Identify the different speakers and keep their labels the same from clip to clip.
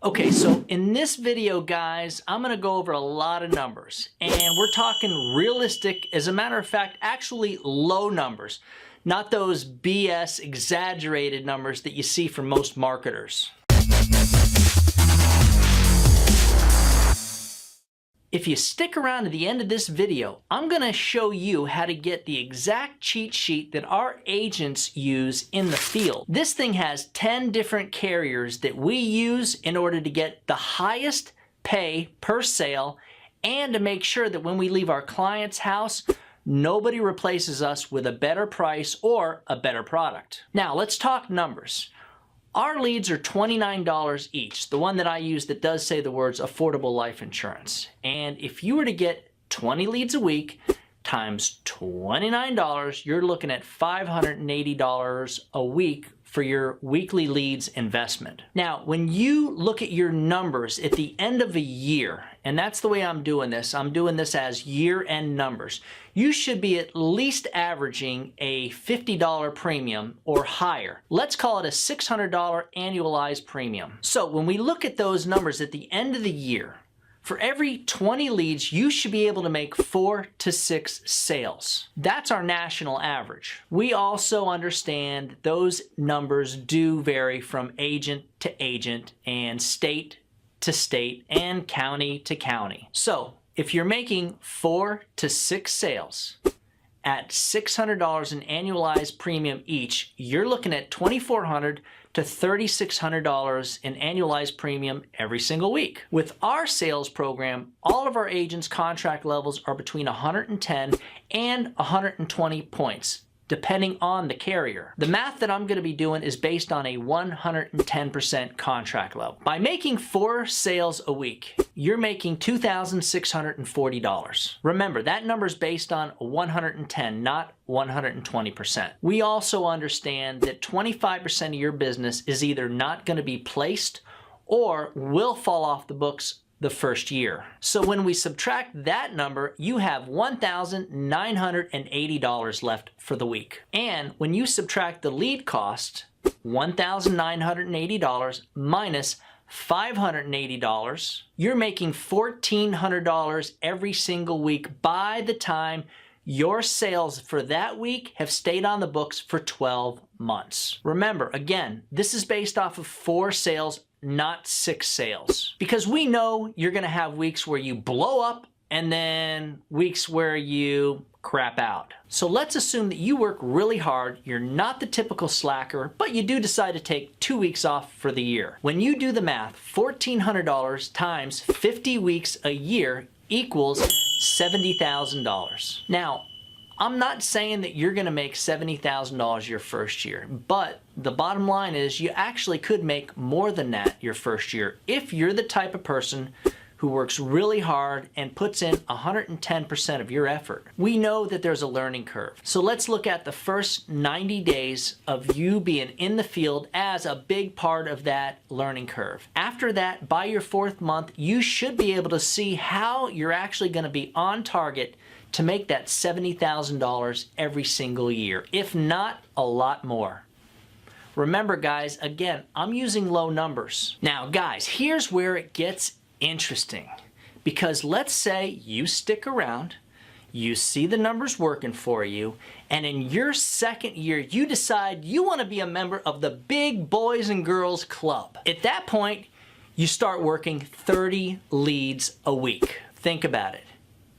Speaker 1: Okay, so in this video, guys, I'm gonna go over a lot of numbers, and we're talking realistic, as a matter of fact, actually low numbers, not those BS exaggerated numbers that you see from most marketers. If you stick around to the end of this video, I'm gonna show you how to get the exact cheat sheet that our agents use in the field. This thing has 10 different carriers that we use in order to get the highest pay per sale and to make sure that when we leave our client's house, nobody replaces us with a better price or a better product. Now, let's talk numbers. Our leads are $29 each, the one that I use that does say the words affordable life insurance. And if you were to get 20 leads a week times $29, you're looking at $580 a week for your weekly leads investment. Now, when you look at your numbers at the end of a year, and that's the way I'm doing this as year-end numbers, you should be at least averaging a $50 premium or higher. Let's call it a $600 annualized premium. So when we look at those numbers at the end of the year, for every 20 leads, you should be able to make 4 to 6 sales. That's our national average. We also understand those numbers do vary from agent to agent and state to state and county to county. So if you're making 4 to 6 sales at $600 in annualized premium each, you're looking at $2,400 to $3,600 in annualized premium every single week. With our sales program, all of our agents' contract levels are between 110 and 120 points, depending on the carrier. The math that I'm going to be doing is based on a 110% contract level. By making 4 sales a week, you're making $2,640. Remember, that number is based on 110, not 120%. We also understand that 25% of your business is either not going to be placed or will fall off the books the first year. So when we subtract that number, you have $1,980 left for the week. And when you subtract the lead cost, $1,980 minus $580, you're making $1,400 every single week by the time your sales for that week have stayed on the books for 12 months. Remember, again, this is based off of 4 sales, not 6 sales. Because we know you're gonna have weeks where you blow up and then weeks where you crap out. So let's assume that you work really hard, you're not the typical slacker, but you do decide to take 2 weeks off for the year. When you do the math, $1,400 times 50 weeks a year equals $70,000. Now, I'm not saying that you're gonna make $70,000 your first year, but the bottom line is you actually could make more than that your first year if you're the type of person who works really hard and puts in 110% of your effort. We know that there's a learning curve. So let's look at the first 90 days of you being in the field as a big part of that learning curve. After that, by your 4th month, you should be able to see how you're actually gonna be on target to make that $70,000 every single year, if not a lot more. Remember, guys, again, I'm using low numbers. Now, guys, here's where it gets interesting, because let's say you stick around, you see the numbers working for you, and in your 2nd year, you decide you want to be a member of the Big Boys and Girls Club. At that point, you start working 30 leads a week. Think about it.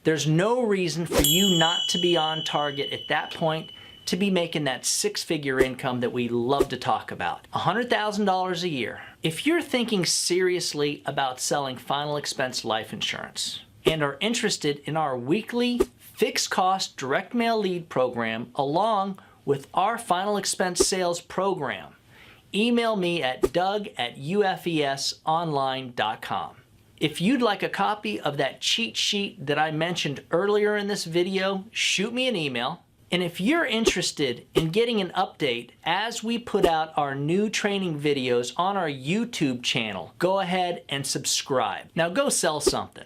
Speaker 1: There's no reason for you not to be on target at that point to be making that 6-figure income that we love to talk about. $100,000 a year. If you're thinking seriously about selling final expense life insurance and are interested in our weekly fixed cost direct mail lead program along with our final expense sales program, email me at doug@ufesonline.com. If you'd like a copy of that cheat sheet that I mentioned earlier in this video, shoot me an email. And if you're interested in getting an update as we put out our new training videos on our YouTube channel, go ahead and subscribe. Now go sell something.